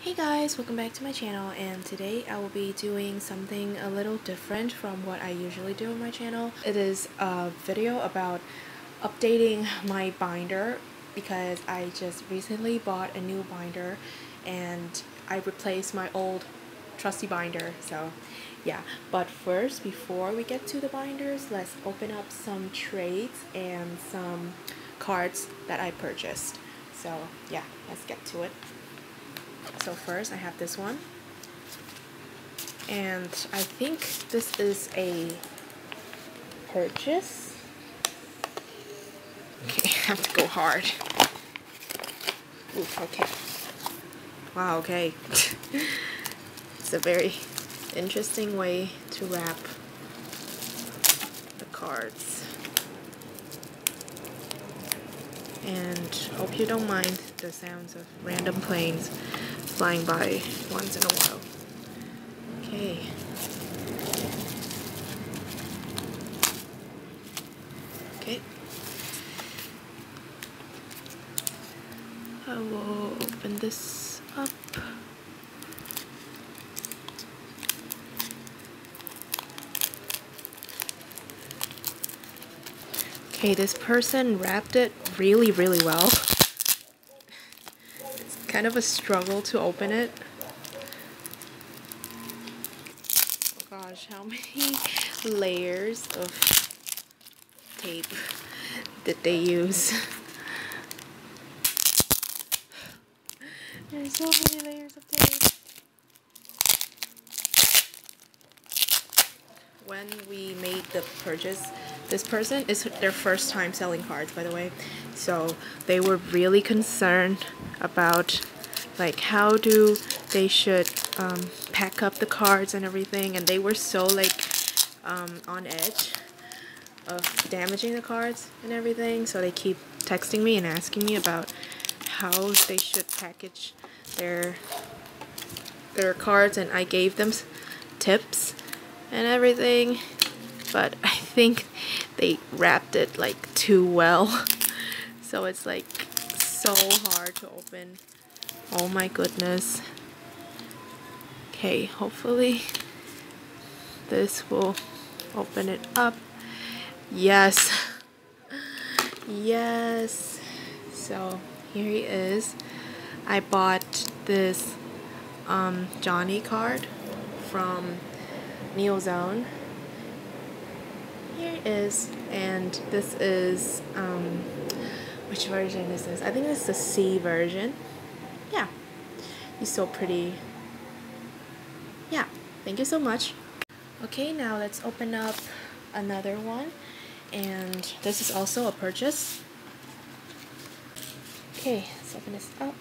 Hey guys, welcome back to my channel, and today I will be doing something a little different from what I usually do on my channel. It is a video about updating my binder because I just recently bought a new binder and I replaced my old trusty binder. So yeah, but first, before we get to the binders, let's open up some trades and some cards that I purchased. So yeah, let's get to it. So first I have this one, and I think this is a purchase. Okay, I have to go hard. Oof, okay. Wow, okay. It's a very interesting way to wrap the cards. And hope you don't mind the sounds of random planes flying by once in a while. Okay. Okay. I will open this up. Okay, this person wrapped it really well. It's kind of a struggle to open it. Oh gosh, how many layers of tape did they use? There's so many layers of tape. When we made the purchase, this person is their first time selling cards, by the way, so they were really concerned about like how do they should pack up the cards and everything, and they were so like on edge of damaging the cards and everything, so they keep texting me and asking me about how they should package their cards, and I gave them tips and everything, but I think they wrapped it like too well, so it's like so hard to open. Oh my goodness. Okay, hopefully this will open it up. Yes. Yes. So here he is. I bought this Johnny card from Neozone. Here it is, and this is which version is this? I think this is the C version. Yeah, he's so pretty. Yeah, thank you so much. Okay, now let's open up another one, and this is also a purchase. Okay, let's open this up.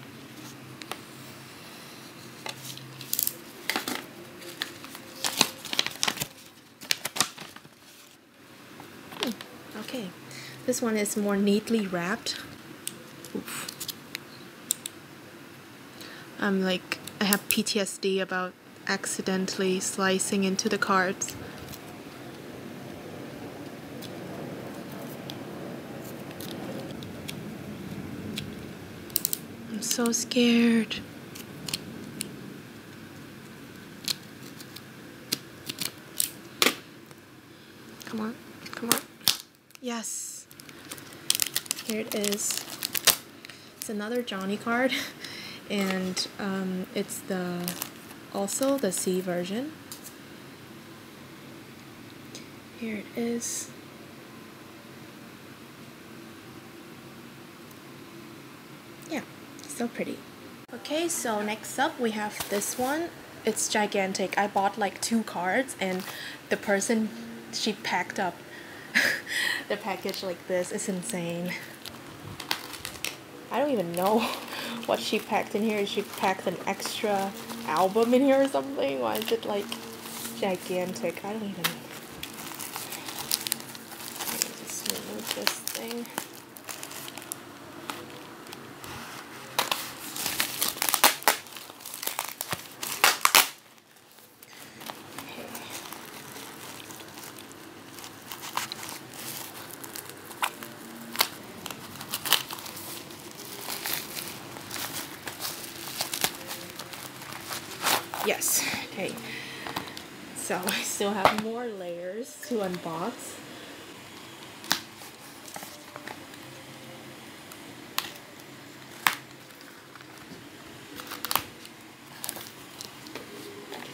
Okay, this one is more neatly wrapped. Oof. I have PTSD about accidentally slicing into the cards. I'm so scared. Come on, come on. Yes. Here it is. It's another Johnny card, and it's also the C version. Here it is. Yeah, so pretty. Okay, so next up we have this one. It's gigantic. I bought like 2 cards, and the person, she packed up the package like this. It's insane. I don't even know what she packed in here. She packed an extra album in here or something. Why is it like gigantic? I don't even. Let me just remove this thing. Yes. Okay. So I still have more layers to unbox.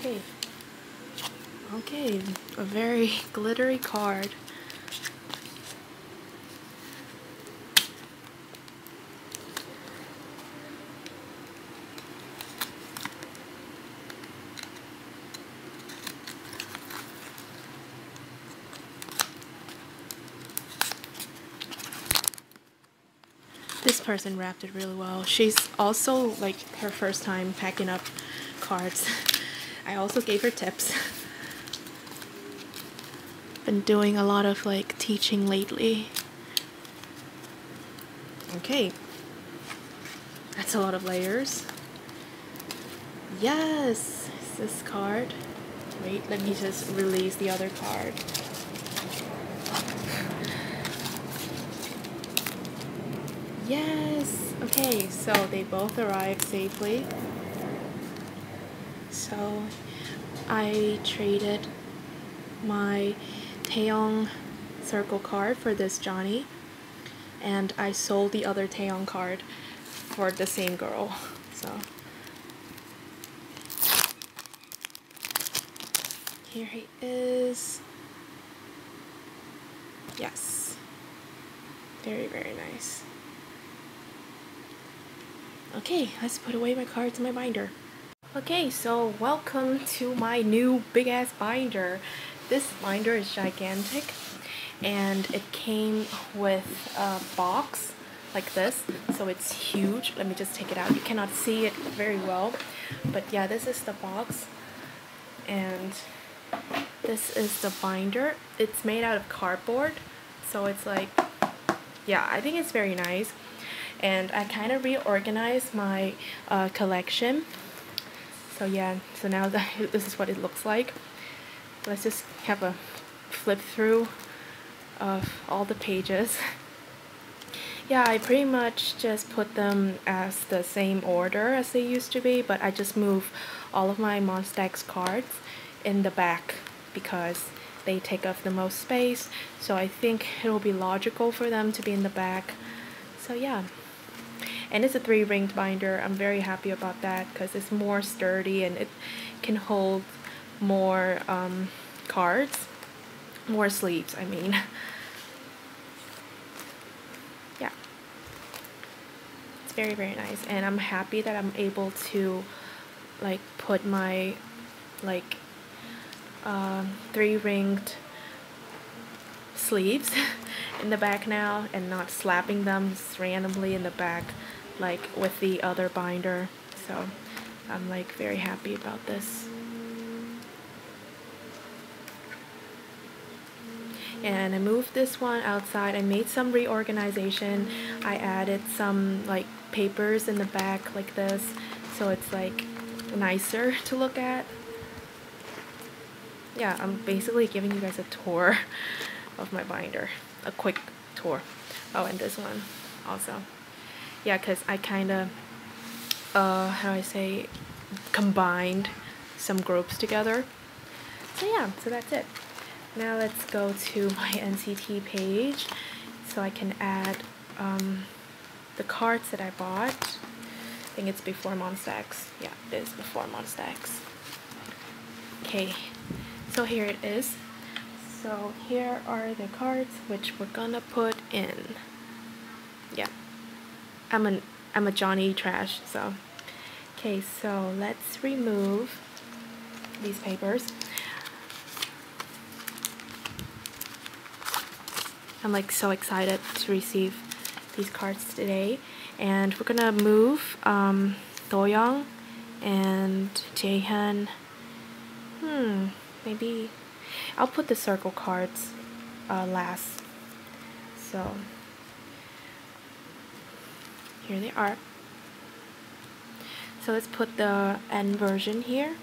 Okay. Okay, a very glittery card. This person wrapped it really well. She's also like her first time packing up cards. I also gave her tips. Been doing a lot of like teaching lately. Okay. That's a lot of layers. Yes! It's this card. Wait, let me just release the other card. Yes! Okay, so they both arrived safely. So I traded my Taeyong circle card for this Johnny, and I sold the other Taeyong card for the same girl. So here he is. Yes. Very, very nice. Okay, let's put away my cards in my binder. Okay, so welcome to my new big ass binder. This binder is gigantic, and it came with a box like this, so it's huge. Let me just take it out. You cannot see it very well, but yeah, this is the box, and this is the binder. It's made out of cardboard, so it's like, yeah, I think it's very nice. And I kind of reorganized my collection. So yeah, so now this is what it looks like. Let's just have a flip through of all the pages. Yeah, I pretty much just put them as the same order as they used to be, but I just move all of my Monstax cards in the back because they take up the most space. So I think it will be logical for them to be in the back. So yeah. And it's a 3-ringed binder. I'm very happy about that because it's more sturdy and it can hold more cards, more sleeves, I mean. Yeah, it's very, very nice, and I'm happy that I'm able to like put my like 3-ringed sleeves in the back now and not slapping them just randomly in the back like with the other binder. So I'm like very happy about this. And I moved this one outside. I made some reorganization. I added some like papers in the back like this, so it's like nicer to look at. Yeah, I'm basically giving you guys a tour of my binder, a quick tour. Oh, and this one also. Yeah, because I kind of, how do I say, combined some groups together. So yeah, so that's it. Now let's go to my NCT page so I can add the cards that I bought. I think it's before Monstax. Yeah, it is before Monstax. Okay, so here it is. So here are the cards which we're gonna put in. Yeah, I'm a Johnny trash, so. Okay, so let's remove these papers. I'm like so excited to receive these cards today, and we're gonna move Doyoung and Jaehyun. Maybe I'll put the circle cards last. So here they are. So let's put the N version here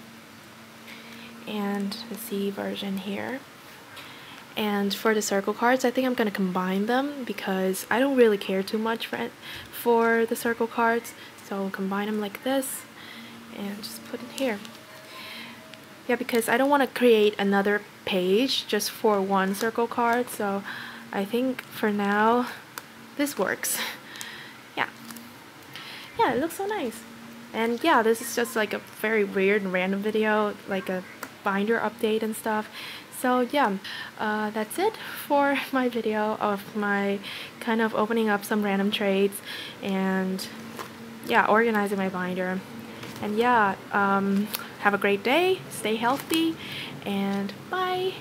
and the C version here. And for the circle cards, I think I'm going to combine them because I don't really care too much for the circle cards. So I'll combine them like this and just put it here. Yeah, because I don't want to create another page just for one circle card, so I think for now this works. Yeah. Yeah, it looks so nice. And yeah, this is just like a very weird and random video, like a binder update and stuff. So yeah, that's it for my video of my kind of opening up some random trades and yeah, organizing my binder. And yeah, have a great day, stay healthy, and bye!